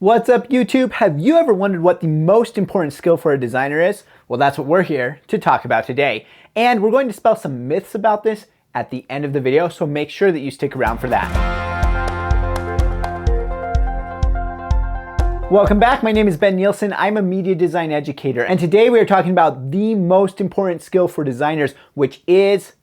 What's up, YouTube? Have you ever wondered what the most important skill for a designer is? Well, that's what we're here to talk about today. And we're going to dispel some myths about this at the end of the video, so make sure that you stick around for that. Welcome back. My name is Ben Nielsen. I'm a media design educator, and today we are talking about the most important skill for designers, which is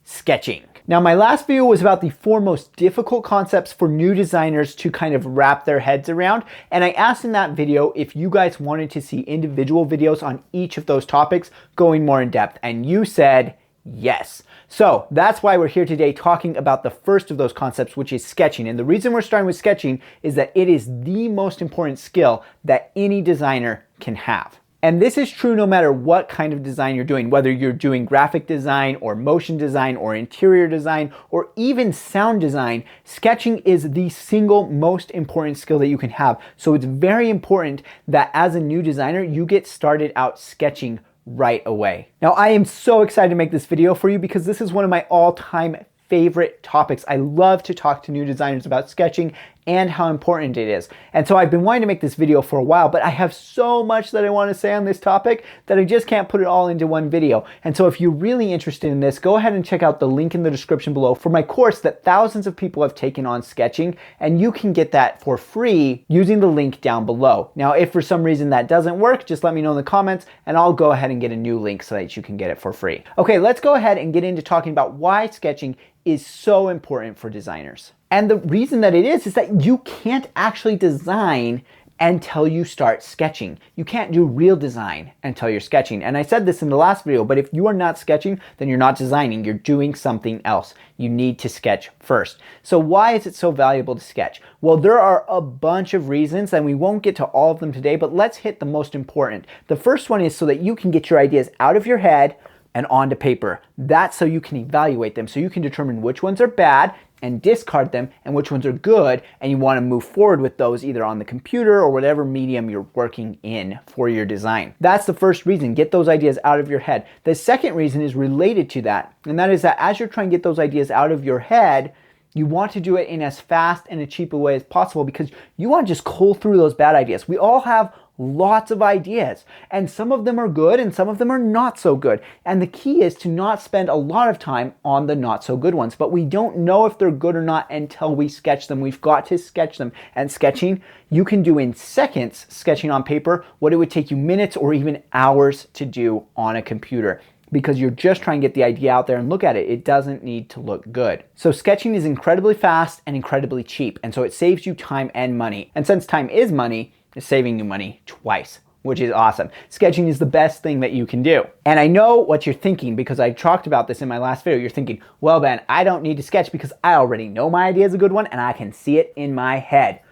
sketching. Now, my last video was about the 4 most difficult concepts for new designers to kind of wrap their heads around. And I asked in that video if you guys wanted to see individual videos on each of those topics going more in depth. And you said yes. So that's why we're here today talking about the first of those concepts, which is sketching. And the reason we're starting with sketching is that it is the most important skill that any designer can have. And this is true no matter what kind of design you're doing, whether you're doing graphic design or motion design or interior design or even sound design. Sketching is the single most important skill that you can have. So it's very important that as a new designer, you get started out sketching right away. Now, I am so excited to make this video for you because this is one of my all-time favorite topics. I love to talk to new designers about sketching and how important it is. And so I've been wanting to make this video for a while, but I have so much that I want to say on this topic that I just can't put it all into one video. And so if you're really interested in this, go ahead and check out the link in the description below for my course that thousands of people have taken on sketching, and you can get that for free using the link down below. Now, if for some reason that doesn't work, just let me know in the comments and I'll go ahead and get a new link so that you can get it for free. Okay, let's go ahead and get into talking about why sketching is so important for designers. And the reason that it is that you can't actually design until you start sketching. You can't do real design until you're sketching. And I said this in the last video, but if you are not sketching, then you're not designing. You're doing something else. You need to sketch first. So why is it so valuable to sketch? Well, there are a bunch of reasons, and we won't get to all of them today, but let's hit the most important. The first one is so that you can get your ideas out of your head and onto paper. That's so you can evaluate them, so you can determine which ones are bad and discard them and which ones are good, and you want to move forward with those either on the computer or whatever medium you're working in for your design. That's the first reason. Get those ideas out of your head. The second reason is related to that, and that is that as you're trying to get those ideas out of your head, you want to do it in as fast and a cheap a way as possible because you want to just cull through those bad ideas. We all have lots of ideas, and some of them are good and some of them are not so good. And the key is to not spend a lot of time on the not so good ones, but we don't know if they're good or not until we sketch them. We've got to sketch them. And sketching, you can do in seconds, sketching on paper, what it would take you minutes or even hours to do on a computer, because you're just trying to get the idea out there and look at it. It doesn't need to look good. So sketching is incredibly fast and incredibly cheap, and so it saves you time and money. And since time is money, it's saving you money twice, which is awesome. Sketching is the best thing that you can do. And I know what you're thinking because I talked about this in my last video. You're thinking, well, Ben, I don't need to sketch because I already know my idea is a good one and I can see it in my head.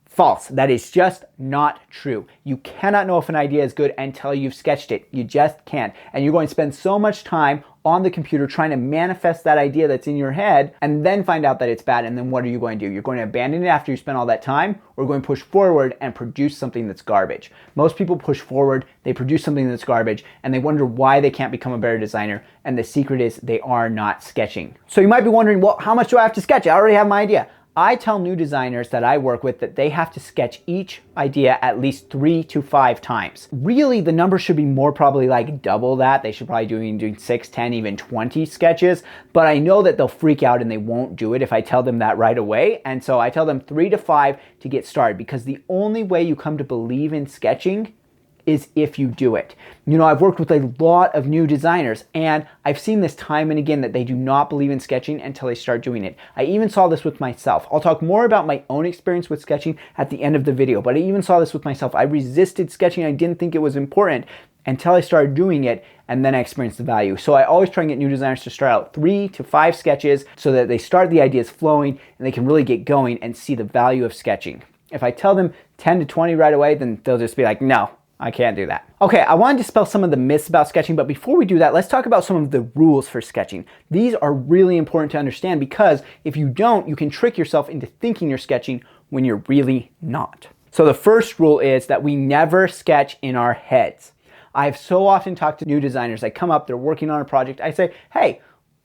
False. That is just not true. You cannot know if an idea is good until you've sketched it. You just can't. And you're going to spend so much time on the computer trying to manifest that idea that's in your head and then find out that it's bad. And then what are you going to do? You're going to abandon it after you spend all that time, or going to push forward and produce something that's garbage. Most people push forward, they produce something that's garbage, and they wonder why they can't become a better designer. And the secret is they are not sketching. So you might be wondering, well, how much do I have to sketch? I already have my idea. I tell new designers that I work with that they have to sketch each idea at least 3 to 5 times. Really, the number should be more, probably like double that. They should probably be doing 6, 10, even 20 sketches. But I know that they'll freak out and they won't do it if I tell them that right away. And so I tell them 3 to 5 to get started, because the only way you come to believe in sketching is if you do it. You know, I've worked with a lot of new designers, and I've seen this time and again that they do not believe in sketching until they start doing it. I even saw this with myself. I'll talk more about my own experience with sketching at the end of the video, but I even saw this with myself. I resisted sketching. I didn't think it was important until I started doing it, and then I experienced the value. So I always try and get new designers to start out 3 to 5 sketches so that they start the ideas flowing and they can really get going and see the value of sketching. If I tell them 10 to 20 right away, then they'll just be like, no, I can't do that. Okay, I want to dispel some of the myths about sketching, but before we do that, let's talk about some of the rules for sketching. These are really important to understand because if you don't, you can trick yourself into thinking you're sketching when you're really not. So the first rule is that we never sketch in our heads. I've so often talked to new designers. I come up, they're working on a project. I say, hey,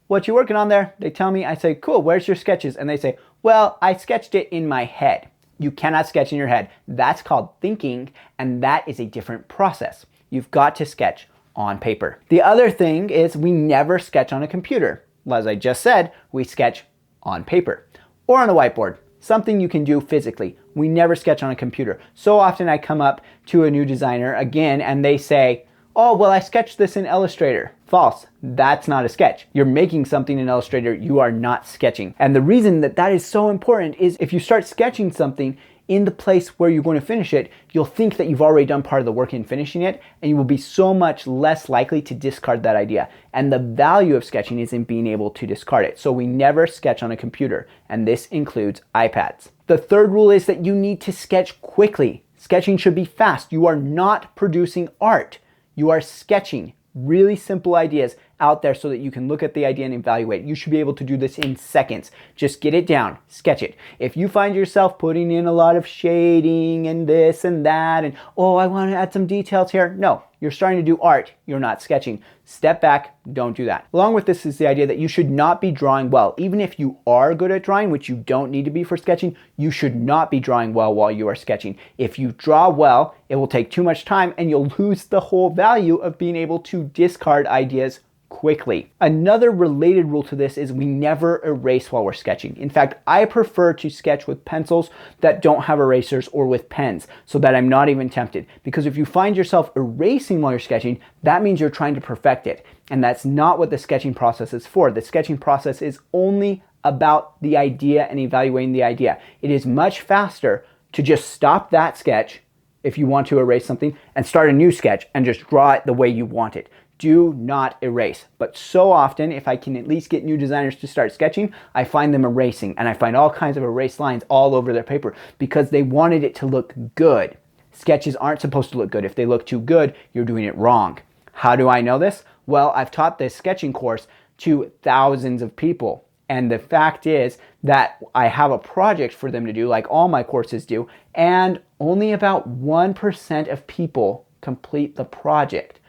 what you working on there? They tell me, I say, cool, where's your sketches? And they say, well, I sketched it in my head. You cannot sketch in your head. That's called thinking, and that is a different process. You've got to sketch on paper. The other thing is we never sketch on a computer. As I just said, we sketch on paper or on a whiteboard, something you can do physically. We never sketch on a computer. So often I come up to a new designer again and they say, oh, well, I sketched this in Illustrator. False. That's not a sketch. You're making something in Illustrator. You are not sketching. And the reason that that is so important is if you start sketching something in the place where you're going to finish it, you'll think that you've already done part of the work in finishing it, and you will be so much less likely to discard that idea. And the value of sketching is in being able to discard it. So we never sketch on a computer, and this includes iPads. The third rule is that you need to sketch quickly. Sketching should be fast. You are not producing art. You are sketching really simple ideas out there so that you can look at the idea and evaluate. You should be able to do this in seconds. Just get it down, sketch it. If you find yourself putting in a lot of shading and this and that and, oh, I want to add some details here. No, you're starting to do art. You're not sketching. Step back, don't do that. Along with this is the idea that you should not be drawing well. Even if you are good at drawing, which you don't need to be for sketching, you should not be drawing well while you are sketching. If you draw well, it will take too much time and you'll lose the whole value of being able to discard ideas quickly. Another related rule to this is we never erase while we're sketching. In fact, I prefer to sketch with pencils that don't have erasers or with pens so that I'm not even tempted. Because if you find yourself erasing while you're sketching, that means you're trying to perfect it. And that's not what the sketching process is for. The sketching process is only about the idea and evaluating the idea. It is much faster to just stop that sketch if you want to erase something and start a new sketch and just draw it the way you want it. Do not erase. But so often, if I can at least get new designers to start sketching, I find them erasing, and I find all kinds of erased lines all over their paper because they wanted it to look good. Sketches aren't supposed to look good. If they look too good, you're doing it wrong. How do I know this? Well, I've taught this sketching course to thousands of people. And the fact is that I have a project for them to do, like all my courses do, and only about 1% of people complete the project.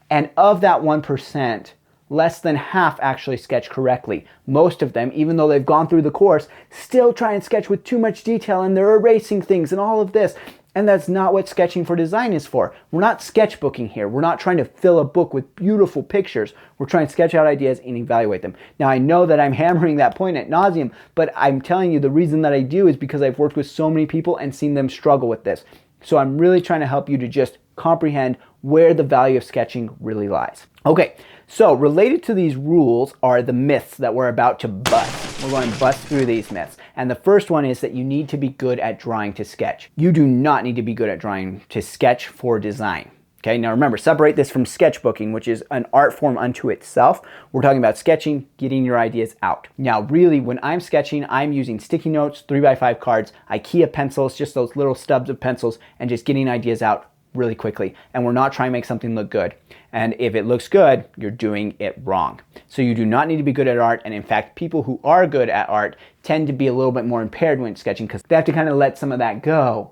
And of that 1%, less than half actually sketch correctly. Most of them, even though they've gone through the course, still try and sketch with too much detail and they're erasing things and all of this. And that's not what sketching for design is for. We're not sketchbooking here. We're not trying to fill a book with beautiful pictures. We're trying to sketch out ideas and evaluate them. Now, I know that I'm hammering that point ad nauseum, but I'm telling you the reason that I do is because I've worked with so many people and seen them struggle with this. So I'm really trying to help you to just comprehend where the value of sketching really lies. Okay, so related to these rules are the myths that we're about to bust. We're going to bust through these myths. And the first one is that you need to be good at drawing to sketch. You do not need to be good at drawing to sketch for design. Okay, now remember, separate this from sketchbooking, which is an art form unto itself. We're talking about sketching, getting your ideas out. Now, really, when I'm sketching, I'm using sticky notes, 3x5 cards, IKEA pencils, just those little stubs of pencils, and just getting ideas out really quickly. And we're not trying to make something look good. And if it looks good, you're doing it wrong. So you do not need to be good at art. And in fact, people who are good at art tend to be a little bit more impaired when sketching because they have to kind of let some of that go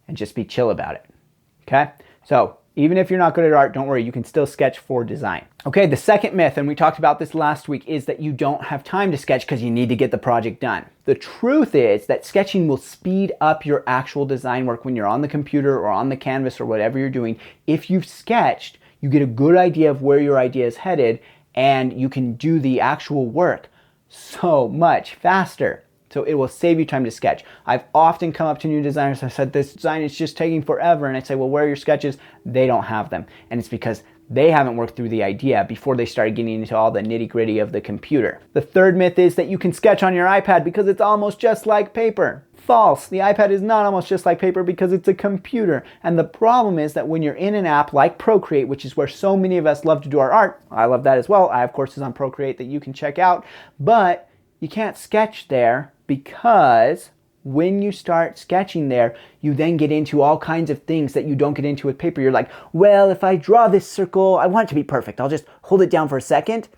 and just be chill about it. Okay? So even if you're not good at art, don't worry, you can still sketch for design. Okay, the second myth, and we talked about this last week, is that you don't have time to sketch because you need to get the project done. The truth is that sketching will speed up your actual design work when you're on the computer or on the canvas or whatever you're doing. If you've sketched, you get a good idea of where your idea is headed and you can do the actual work so much faster. So it will save you time to sketch. I've often come up to new designers and said, this design is just taking forever. And I say, well, where are your sketches? They don't have them. And it's because they haven't worked through the idea before they started getting into all the nitty gritty of the computer. The third myth is that you can sketch on your iPad because it's almost just like paper. False. The iPad is not almost just like paper because it's a computer. And the problem is that when you're in an app like Procreate, which is where so many of us love to do our art, I love that as well. I have courses on Procreate that you can check out, but you can't sketch there because when you start sketching there, you then get into all kinds of things that you don't get into with paper. You're like, well, if I draw this circle, I want it to be perfect. I'll just hold it down for a second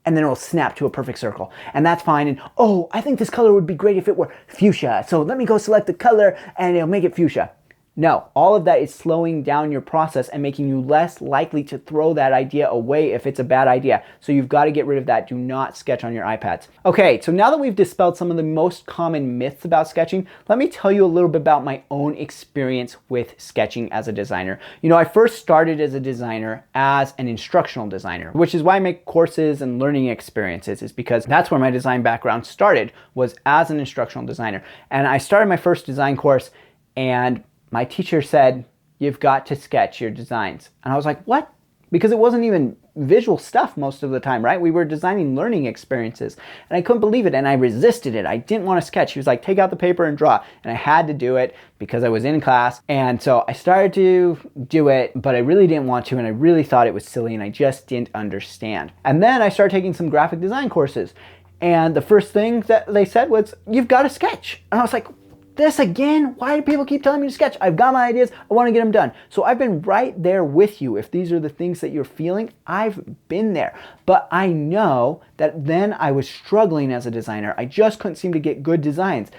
and then it'll snap to a perfect circle. And that's fine. And oh, I think this color would be great if it were fuchsia. So let me go select the color and it'll make it fuchsia. No, all of that is slowing down your process and making you less likely to throw that idea away if it's a bad idea. So you've got to get rid of that. Do not sketch on your iPads. Okay, so now that we've dispelled some of the most common myths about sketching, let me tell you a little bit about my own experience with sketching as a designer. You know, I first started as a designer as an instructional designer, which is why I make courses and learning experiences, is because that's where my design background started, was as an instructional designer. And I started my first design course, and my teacher said, you've got to sketch your designs. And I was like, what? Because it wasn't even visual stuff most of the time, right? We were designing learning experiences. And I couldn't believe it, and I resisted it. I didn't want to sketch. He was like, take out the paper and draw. And I had to do it because I was in class. And so I started to do it, but I really didn't want to, and I really thought it was silly, and I just didn't understand. And then I started taking some graphic design courses. And the first thing that they said was, you've got to sketch. And I was like, this again? Why do people keep telling me to sketch? I've got my ideas. I want to get them done. So I've been right there with you. If these are the things that you're feeling, I've been there. But I know that then I was struggling as a designer. I just couldn't seem to get good designs.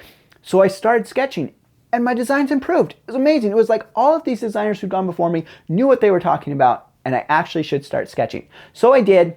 So I started sketching, and my designs improved. It was amazing. It was like all of these designers who'd gone before me knew what they were talking about, and I actually should start sketching. So I did.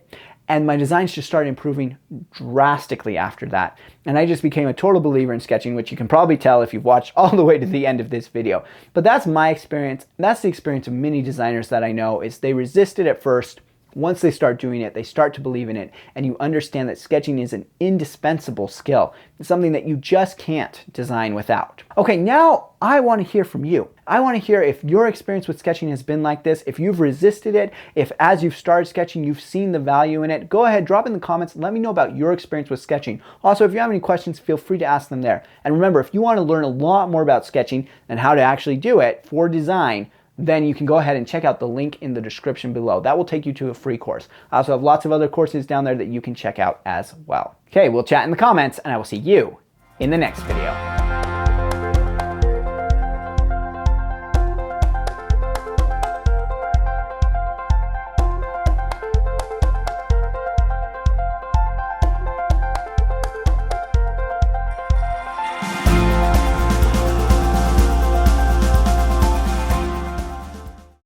And my designs just started improving drastically after that. And I just became a total believer in sketching, which you can probably tell if you've watched all the way to the end of this video. But that's my experience. That's the experience of many designers that I know, is they resisted at first. Once they start doing it, they start to believe in it, and you understand that sketching is an indispensable skill. It's something that you just can't design without. Okay, now I want to hear from you. I want to hear if your experience with sketching has been like this, if you've resisted it, if as you've started sketching, you've seen the value in it. Go ahead, drop in the comments, and let me know about your experience with sketching. Also, if you have any questions, feel free to ask them there. And remember, if you want to learn a lot more about sketching and how to actually do it for design, then you can go ahead and check out the link in the description below. That will take you to a free course. I also have lots of other courses down there that you can check out as well. Okay, we'll chat in the comments, and I will see you in the next video.